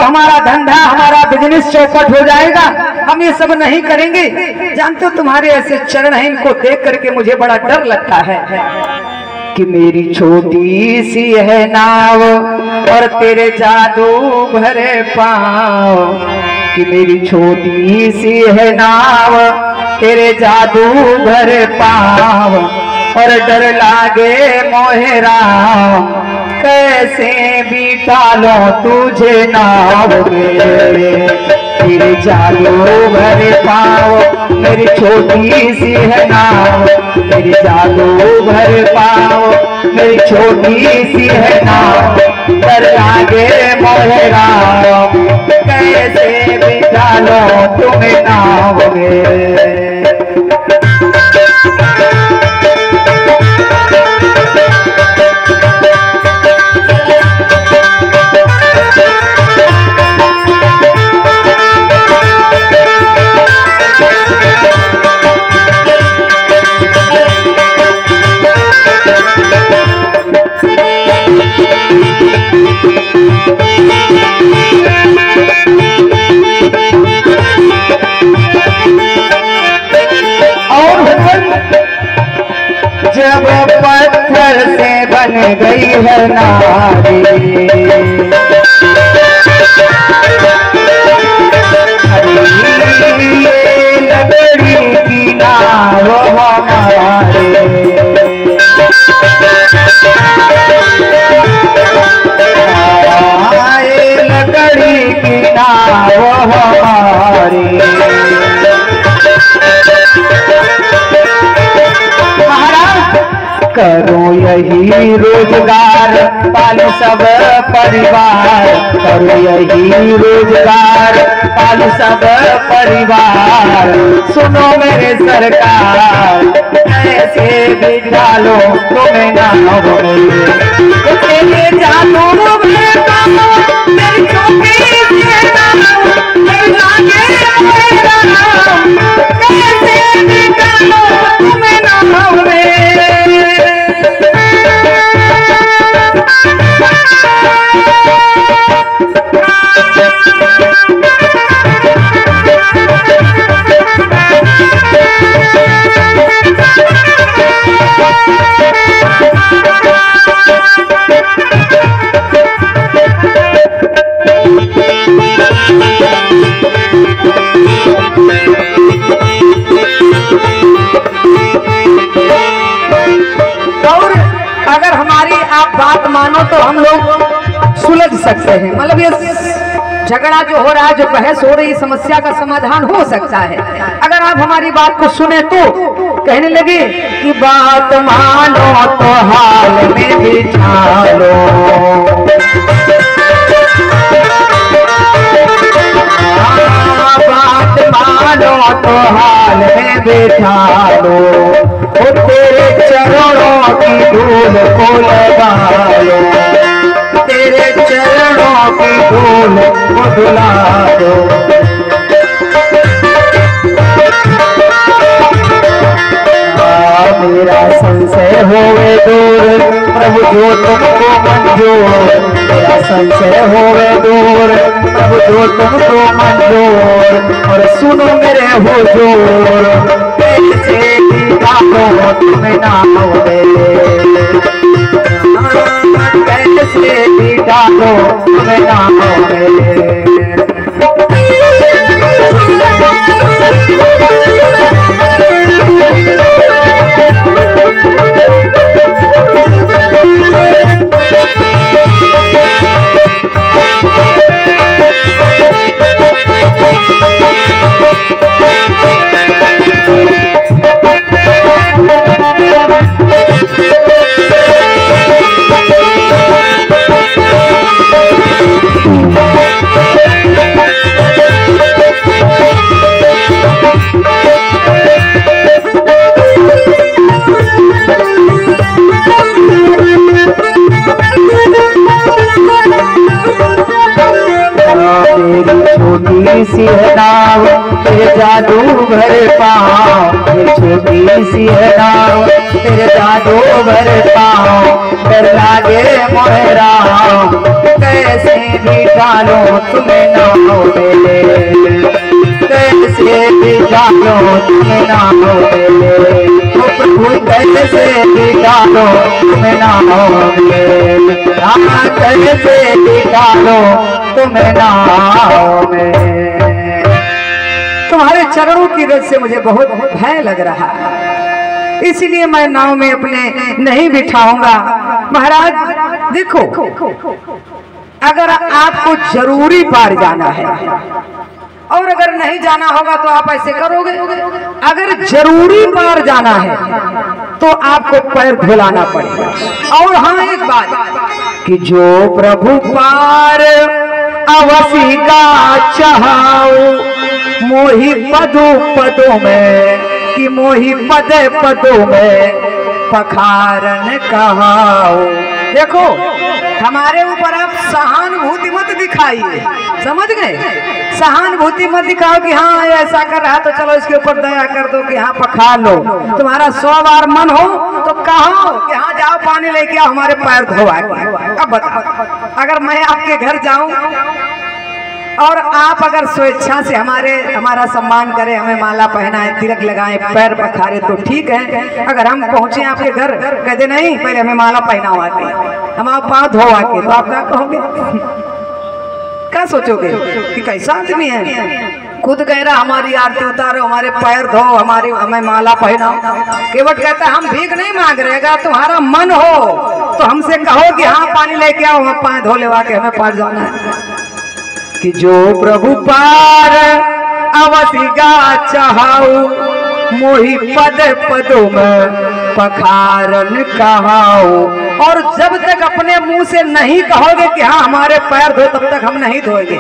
हमारा धंधा हमारा बिजनेस चौपट हो जाएगा। हम ये सब नहीं करेंगे। जानते हो तुम्हारे ऐसे चरण हैं, इनको देख करके मुझे बड़ा डर लगता है कि मेरी छोटी सी है नाव और तेरे जादू भरे पाँव, कि मेरी छोटी सी है नाव तेरे जादू भरे पाँव, और डर लागे मोहे राम कैसे बिठा लो तुझे नाव में, तेरे जादू भरे पाँव मेरी छोटी सी है नाव, मेरी जादू भरे पाँव मेरी छोटी सी है नाव, डर लागे मोहे राम कैसे बिठा लो तुम्हें नाव में। जब पत्थर से बन गई है नारी, लकड़ी की नाव हमारे, लकड़ी की नाव हमारी, करो यही रोजगार पालो सब परिवार, करो यही रोजगार पालो सब परिवार, सुनो मेरे सरकार ऐसे बिठा लो तुम्हें नाव में, तेरे जादू भरे पाँव मेरी छोटी सी नाव, डर लागे मोहे राम कैसे बिठा लो तुम्हें नाव में। अगर हमारी आप बात मानो तो हम लोग सुलझ सकते हैं, मतलब ये झगड़ा जो हो रहा है, जो बहस हो रही, समस्या का समाधान हो सकता है अगर आप हमारी बात को सुने तो। कहने लगे कि बात मानो तो हाल में बिठा लो, बात मानो तो हाल में बिठा लो, तेरे चरणों की धूल को लगा लो, तेरे चरणों की धूल को धुला दो, मेरा संशय होवे दूर प्रभु जो तुमको मंजूर, मेरा संशय होवे दूर प्रभु जो तुमको मंजूर, और सुनो मेरे हुजूर कैसे बिठा लो तुम्हें नाव में, कैसे बिठा लो तुम्हें नाव में। छोटी सी है नाव तेरे जादू भर पाँव, ये छोटी सी है नाव तेरे जादू भर पाँव। डर लागे मोहरा कैसे भी डालो तुम्हें नाव में, कैसे भी डालो तुम्हें नाव में, प्रभु कैसे भी डालो तुम्हें नाव में, कैसे भी डालो तुम्हें नाव में। तुम्हारे चरणों की रज से मुझे बहुत भय लग रहा है, इसलिए मैं नाव में अपने नहीं बिठाऊंगा। महाराज देखो, अगर आपको जरूरी पार जाना है और अगर नहीं जाना होगा तो आप ऐसे करोगे। अगर जरूरी पार जाना है तो आपको पैर धुलाना पड़ेगा। और हाँ एक बात कि जो प्रभु पार अवसी का चाहो, मोहि पदो पदों में कि मोहि पद पदों में पखारन कहाओ। देखो हमारे ऊपर आप सहानुभूति मत दिखाइए, समझ गए? सहानुभूति मत दिखाओ कि हाँ ऐसा कर रहा तो चलो इसके ऊपर दया कर दो कि हाँ पखार लो। तुम्हारा 100 बार मन हो तो कहो कि हाँ जाओ पानी लेके आओ हमारे पैर धोवा। अब बताओ, अगर मैं आपके घर जाऊं और आप अगर स्वेच्छा से हमारा सम्मान करें, हमें माला पहनाएं, तिलक लगाएं, पैर पखारे तो ठीक है। अगर हम पहुंचे आपके घर कहते नहीं पहले हमें माला पहनाओ आके, हम आप पाँव धो आके, तो आप क्या कहोगे? क्या सोचोगे कि कैसा आदमी है? खुद कह रहा हमारी आरती उतारो, हमारे पैर धो, हमें माला पहनाओ। केवट कहता है हम भीख नहीं मांग रहे, अगर तुम्हारा मन हो तो हमसे कहो कि हाँ पानी लेके आओ, हम पाँव धो लेवा के हमें पार जाना है। कि जो प्रभु पार अवसी का चाहू, मोहि पद पदों में पखारन कहाओ। और जब तक अपने मुंह से नहीं कहोगे कि हाँ हमारे पैर धो, तब तक हम नहीं धोएंगे।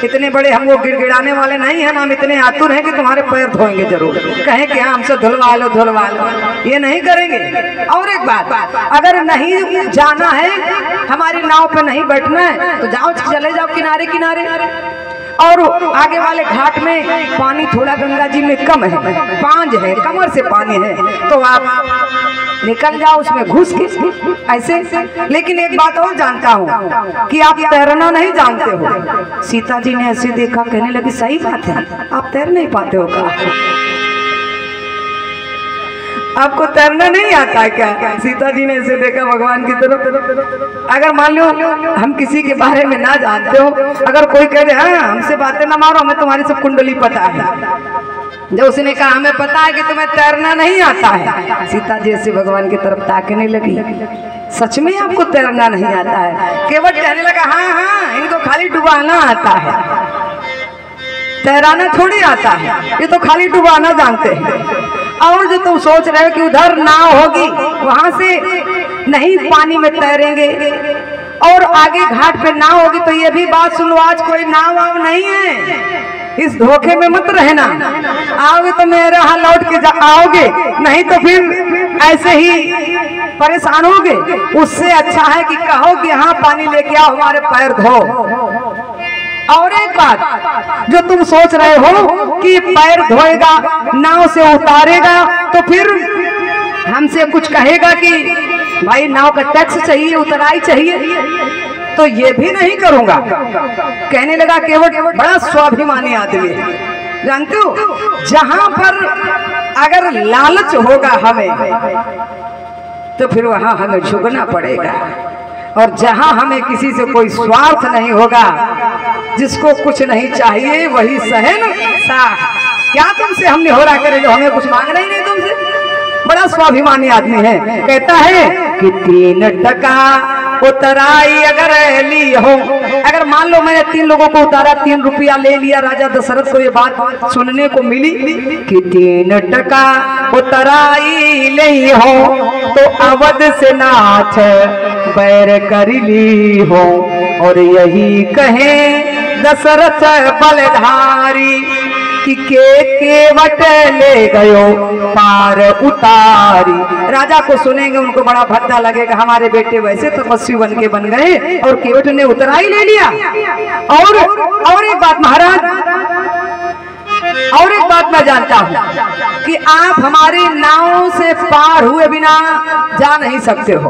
इतने बड़े हम वो गिड़गिड़ाने वाले नहीं हैं ना, हम इतने आतुर हैं कि तुम्हारे पैर धोएंगे जरूर। कहें कि हाँ हमसे धुलवा लो धुलवा लो, ये नहीं करेंगे। और एक बात, अगर नहीं जाना है, हमारी नाव पे नहीं बैठना है तो जाओ, चले जाओ किनारे किनारे। और आगे वाले घाट में पानी थोड़ा गंगा जी में कम है, पांज है, कमर से पानी है, तो आप निकल जाओ उसमें घुस के ऐसे। लेकिन एक बात और जानता हूँ कि आप तैरना नहीं जानते हो। सीता जी ने ऐसे देखा, कहने लगी सही बात है, आप तैर नहीं पाते हो क्या? आपको तैरना नहीं आता है क्या? सीता जी ने ऐसे देखा भगवान की तरफ। अगर मान लो हम किसी के बारे में ना जानते हो, अगर कोई कह दे हाँ हमसे बातें ना मारो, हमें तुम्हारी सब कुंडली पता है, जब उसने कहा हमें पता है कि तुम्हें तैरना नहीं आता है, सीता जी ऐसे भगवान की तरफ ताकने लगी। सच में आपको तैरना नहीं आता है? केवट कहने लगा हाँ हाँ इनको खाली डुबाना आता है, तैराना थोड़ी आता है, ये तो खाली डुबाना जानते हैं। और जो तुम सोच रहे हो कि उधर नाव होगी, वहां से नहीं पानी में तैरेंगे, और आगे घाट पे नाव होगी, तो ये भी बात सुन लो, आज कोई नाव वाव नहीं है। इस धोखे में मत रहना, आओगे तो मेरे यहाँ लौट के आओगे, नहीं तो फिर ऐसे ही परेशान होगे। उससे अच्छा है कि कहो कि हाँ पानी लेके आओ, हमारे पैर धो। और एक बात, जो तुम सोच रहे हो कि पैर धोएगा, नाव से उतारेगा, तो फिर हमसे कुछ कहेगा कि भाई नाव का टैक्स चाहिए, उतराई चाहिए, तो ये भी नहीं करूंगा। कहने लगा केवट बड़ा स्वाभिमानी आदमी है, जानते हो, जहां पर अगर लालच होगा हमें, तो फिर वहां हमें झुकना पड़ेगा। और जहां हमें किसी से कोई स्वार्थ नहीं होगा, जिसको कुछ नहीं चाहिए वही शहंशाह। क्या तुमसे हमने हो रहा करे जो हमें कुछ मांगना ही नहीं तुमसे? बड़ा स्वाभिमानी आदमी है। कहता है कि 3 टका उतराई अगर ली हो, अगर मान लो मैंने 3 लोगों को उतारा, 3 रुपया ले लिया, राजा दशरथ को ये बात सुनने को मिली कि 3 टका उतराई ले हो, तो अवध से नाथ बैर कर ली हो। और यही कहे दशरथ बलधारी कि केवट ले गयो पार उतारी। राजा को सुनेंगे उनको बड़ा भद्दा लगेगा, हमारे बेटे वैसे तपस्वी बन के बन गए और केवट ने उतराई ले लिया। और एक बात महाराज, और एक बात मैं जानता हूँ कि आप हमारी नाव से पार हुए बिना जा नहीं सकते हो।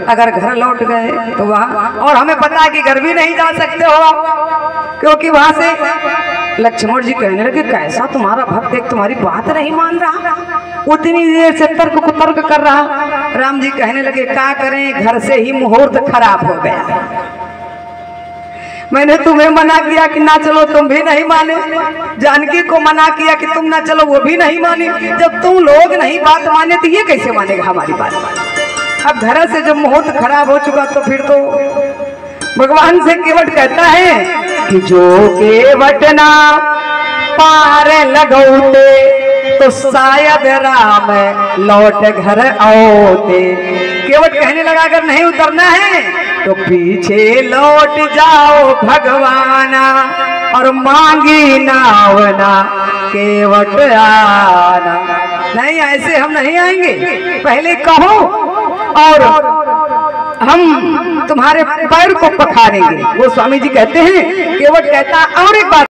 अगर घर लौट गए तो वहाँ, और हमें पता है कि घर भी नहीं जा सकते हो क्योंकि वहां से लक्ष्मण जी कहने लगे कैसा तुम्हारा भक्त, एक तुम्हारी बात नहीं मान रहा, उतनी देर से तर्क कुतर्क कर रहा। राम जी कहने लगे क्या करें, घर से ही मुहूर्त खराब हो गया। मैंने तुम्हें मना किया कि ना चलो, तुम भी नहीं माने। जानकी को मना किया कि तुम ना चलो, वो भी नहीं मानी। जब तुम लोग नहीं बात माने तो ये कैसे मानेगा हमारी बात। अब घर से जब मुहूर्त खराब हो चुका तो फिर तो भगवान से केवट कहता है कि जो केवट ना पार लगौते तो शायद राम लौट घर आओते। केवट कहने लगा अगर नहीं उतरना है तो पीछे लौट जाओ भगवाना और मांगी नावना केवट आना। नहीं, ऐसे हम नहीं आएंगे, पहले कहो और हम तुम्हारे पैर को पखारेंगे। वो स्वामी जी कहते हैं, केवट कहता और एक बात